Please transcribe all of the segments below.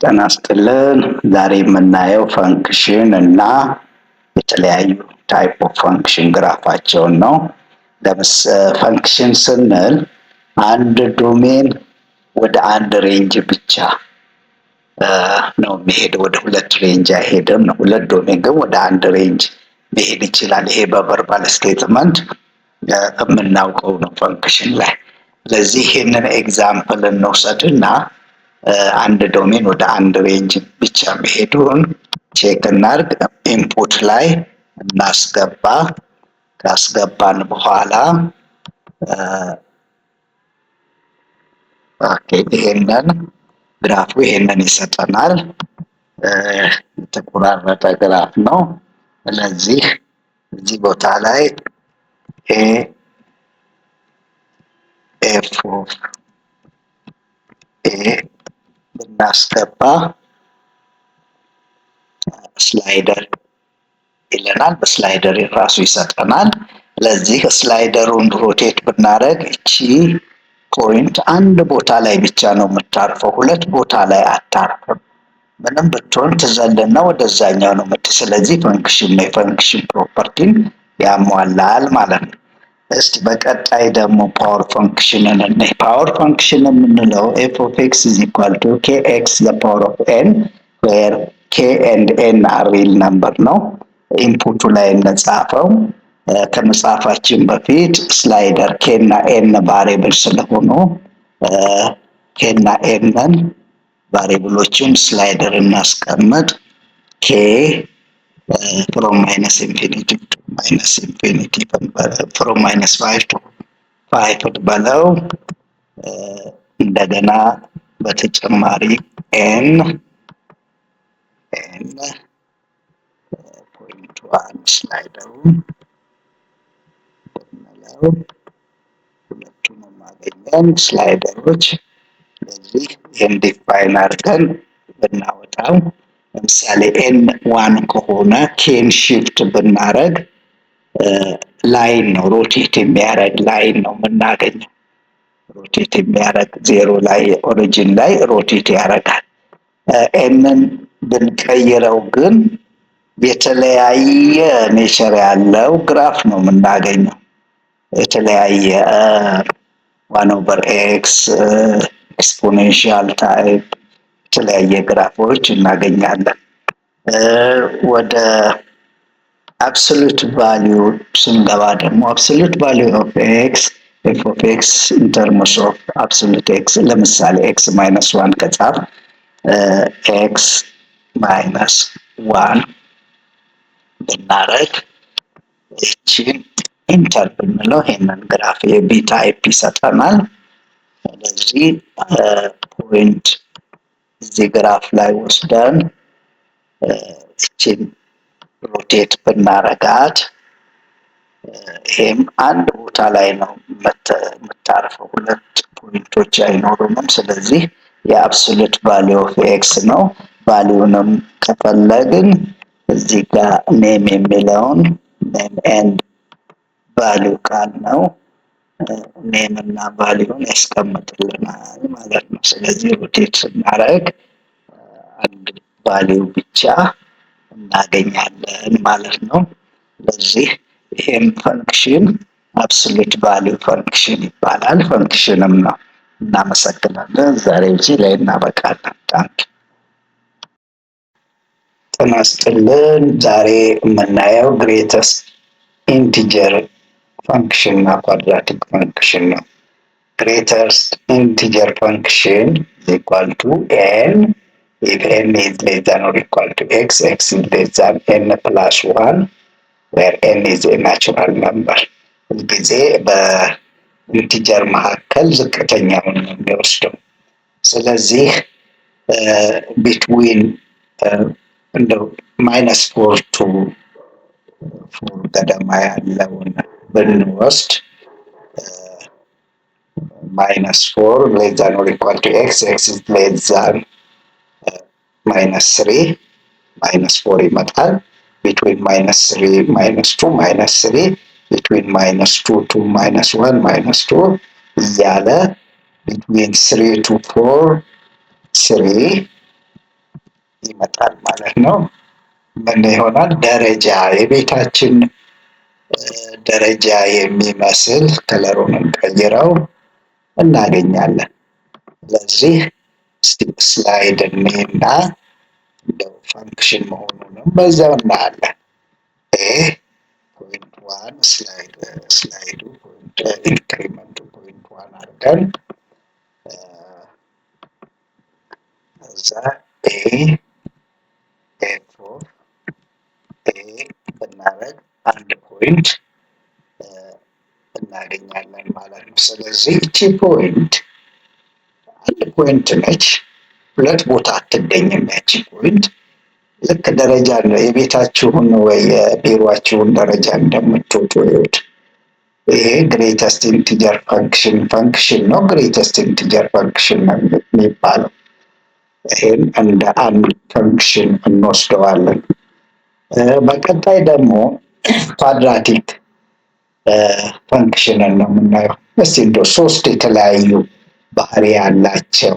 ጤና ይስጥልን። ዛሬ የምናየው ፈንክሽን እና የተለያዩ ታይፕ ኦፍ ፈንክሽን ግራፋቸውን ነው። ፈንክሽን ስንል አንድ ዶሜን ወደ አንድ ሬንጅ ብቻ ነው የሚሄደው፣ ወደ ሁለት ሬንጅ አይሄድም ነው። ሁለት ዶሜን ግን ወደ አንድ ሬንጅ መሄድ ይችላል። ይሄ በቨርባል ስቴትመንት የምናውቀው ነው ፈንክሽን ላይ። ስለዚህ ይህንን ኤግዛምፕል እንውሰድና አንድ ዶሜን ወደ አንድ ሬንጅ ብቻ መሄዱን ቼክ እናድርግ። ኢንፑት ላይ እናስገባ። ካስገባን በኋላ ይሄንን ግራፉ ይሄንን ይሰጠናል። የተቆራረጠ ግራፍ ነው። ስለዚህ እዚህ ቦታ ላይ ኤፍ ኦፍ ኤ ብናስገባ ስላይደር ይለናል። በስላይደር ራሱ ይሰጠናል። ስለዚህ ስላይደሩን ሮቴት ብናደርግ እቺ ፖይንት አንድ ቦታ ላይ ብቻ ነው የምታርፈው፣ ሁለት ቦታ ላይ አታርፍም። ምንም ብትሆን ትዘልና ወደዛኛው ነው ስለዚህ ፈንክሽን ነው፣ የፈንክሽን ፕሮፐርቲን ያሟላል ማለት ነው። እስቲ በቀጣይ ደግሞ ፓወር ፈንክሽንን እናይ። ፓወር ፈንክሽን የምንለው ኤፍ ኦፍ ኤክስ ኢዝ ኢኳል ቱ ኬ ኤክስ ዘ ፓወር ኦፍ ኤን ዌር ኬ ኤንድ ኤን አር ሪል ነምበር ነው። ኢንፑቱ ላይ እንደጻፈው ከመጻፋችን በፊት ስላይደር ኬ እና ኤን ቫሪብል ስለሆኑ ኬ እና ኤንን ቫሪብሎችን ስላይደር እናስቀምጥ። ኬ ፍሮም ማይነስ ኢንፊኒቲ ቱ ማይነስ ኢንፊኒቲ ፍሮም ማይነስ 5 ቱ 5 በለው። እንደገና በተጨማሪ ኤን ፖይንት ዋን ስላይደሩ ብንለው ሁለቱንም አገኘን ስላይደሮች። ስለዚህ ይህን ዲፋይን አድርገን ብናወጣው ለምሳሌ ኤን ዋን ከሆነ ኬን ሺፍት ብናረግ ላይን ነው፣ ሮቴት የሚያደርግ ላይን ነው የምናገኘው። ሮቴት የሚያደርግ ዜሮ ላይ ኦሪጂን ላይ ሮቴት ያደርጋል። ኤንን ብንቀይረው ግን የተለያየ ኔቸር ያለው ግራፍ ነው የምናገኘው። የተለያየ ዋን ኦቨር ኤክስ ኤክስፖኔንሻል ታይፕ የተለያየ ግራፎች እናገኛለን። ወደ አብሶሉት ቫሊዩ ስንገባ ደግሞ አብሶሉት ቫሊዩ ኦፍ ኤክስ ኤፍ ኦፍ ኤክስ ኢን ተርምስ ኦፍ አብሶሉት ኤክስ ለምሳሌ ኤክስ ማይነስ ዋን ከጻፍ ኤክስ ማይነስ ዋን ብናረግ ይቺን ኢንተር ብንለው ይሄንን ግራፍ የቢ ታይፕ ይሰጠናል። ስለዚህ ፖይንት እዚህ ግራፍ ላይ ወስደን እቺን ሮቴት ብናረጋት ይሄም አንድ ቦታ ላይ ነው የምታርፈው፣ ሁለት ፖይንቶች አይኖሩንም። ስለዚህ የአብሶሉት ቫሊዩ ኦፍ ኤክስ ነው። ቫሊዩንም ከፈለግን እዚህ ጋር ኔም የሚለውን ኔም ኤንድ ቫሊዩ ቃል ነው ኔም እና ቫሊዩን ያስቀምጥልናል ማለት ነው። ስለዚህ ሮቴት ስናደርግ አንድ ቫሊዩ ብቻ እናገኛለን ማለት ነው። ስለዚህ ይሄም ፈንክሽን አብሶሉት ቫሊዩ ፈንክሽን ይባላል፣ ፈንክሽንም ነው። እናመሰግናለን። ዛሬ እዚህ ላይ እናበቃለን። ታንክ ጤና ይስጥልን። ዛሬ የምናየው ግሬተስት ኢንቲጀር ፈንክሽን እና ኳድራቲክ ፈንክሽን ነው። ግሬተስት ኢንቲጀር ፈንክሽን is equal to n if n is less than or equal to x, x is less than n plus 1 where n is a natural number። ሁልጊዜ በኢንቲጀር መካከል ዝቅተኛውን ነው የሚወስደው። ስለዚህ ቢትዊን እንደው ማይነስ 4 ቱ 4 ገደማ ያለውን ብንወስድ minus 4 less than or equal to x, x is less than minus 3 minus 4 ይመጣል። between minus 3 minus 2 minus 3 between minus 2 to minus 1 minus 2 እያለ between 3 to 4 3 ይመጣል ማለት ነው። ምን ይሆናል? ደረጃ የቤታችን ደረጃ የሚመስል ከለሩን እንቀይረው እናገኛለን። ስለዚህ ስላይድ እንይና እንደው ፈንክሽን መሆኑንም በዛው እናያለን። ፖይንት ዋን ስላይዱ ኢንክሪመንቱ ፖይንት ዋን አድርገን እዛ ኤ4 ብናደርግ አንድ ፖይንት እናገኛለን ማለት ነው። ስለዚህ እቺ ፖይንት አንድ ፖይንት ነች፣ ሁለት ቦታ አትገኝም። ያቺ ፖይንት ልክ ደረጃ ነው። የቤታችሁን ወይ የቢሮአችሁን ደረጃ እንደምትወጡት ይሄ ግሬተስት ኢንቲጀር ፈንክሽን ነው። ግሬተስት ኢንቲጀር ፈንክሽን ነው የሚባለው። ይሄን እንደ አንድ ፈንክሽን እንወስደዋለን። በቀጣይ ደግሞ ኳድራቲክ ፈንክሽንን ነው የምናየው። እስቲ እንደ ሶስት የተለያዩ ባህሪ ያላቸው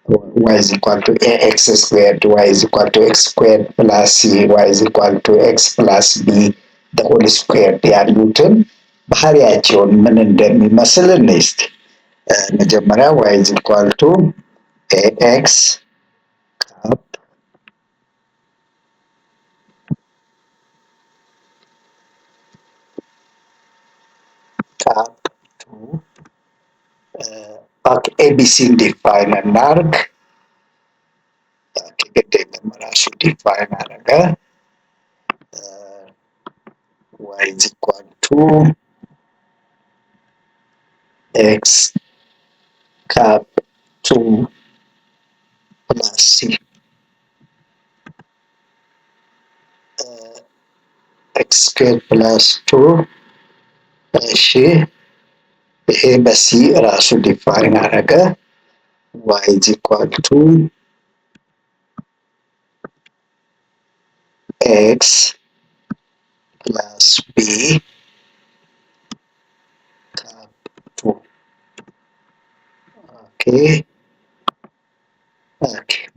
y is equal to ax squared, y is equal to x squared plus c, y is equal to x plus b the whole squared ያሉትን ባህሪያቸውን ምን እንደሚመስል እንይ እስቲ። መጀመሪያ y is equal to ax cap to ኤቢሲን ዲፋይን እናርግ። ግዴለም ራሱ ዲፋይን አረገ። y is equal to x cap 2 plus c x squared plus 2 እሺ ይሄ በሲ ራሱ ዲፋይን አረገ። y is equal to x plus b cap 2 ኦኬ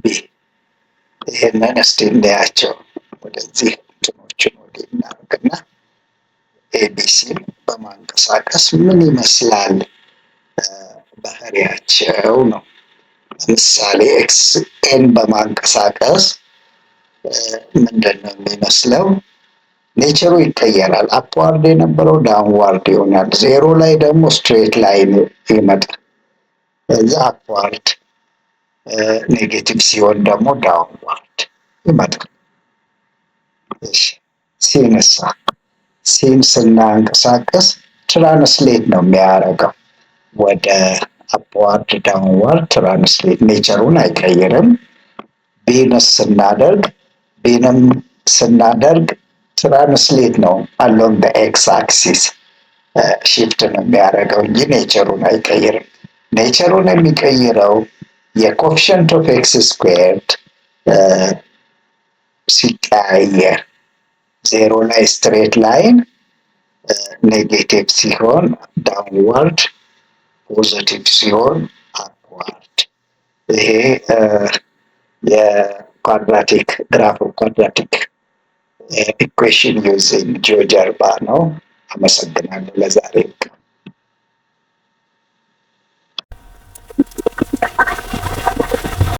b ይሄንን እስቲ እንዳያቸው ወደዚህ እንትኖችን ወደ እናርግና ኤቢሲን በማንቀሳቀስ ምን ይመስላል ባህሪያቸው ነው። ለምሳሌ ኤክስኤን በማንቀሳቀስ ምንድን ነው የሚመስለው? ኔቸሩ ይቀየራል። አፕዋርድ የነበረው ዳውንዋርድ ይሆናል። ዜሮ ላይ ደግሞ ስትሬት ላይን ይመጣል። እዛ አፕዋርድ፣ ኔጌቲቭ ሲሆን ደግሞ ዳውንዋርድ ይመጣል። ሲንሳ ሲን ስናንቀሳቀስ ትራንስሌት ነው የሚያደርገው ወደ አፕዋርድ ዳውንዋርድ ትራንስሌት፣ ኔቸሩን አይቀይርም። ቤንም ስናደርግ ትራንስሌት ነው አሎንግ በኤክስ አክሲስ ሺፍት ነው የሚያደርገው እንጂ ኔቸሩን አይቀይርም። ኔቸሩን የሚቀይረው የኮኤፊሽንት ኦፍ ኤክስ ስኩዌርድ ሲቀያየር፣ ዜሮ ላይ ስትሬት ላይን ኔጌቲቭ ሲሆን ዳውንዋርድ፣ ፖዚቲቭ ሲሆን አፕዋርድ። ይሄ የኳድራቲክ ግራፍ ኳድራቲክ ኢኩዌሽን ዩዚንግ ጂኦጀርባ ነው። አመሰግናለሁ ለዛሬ።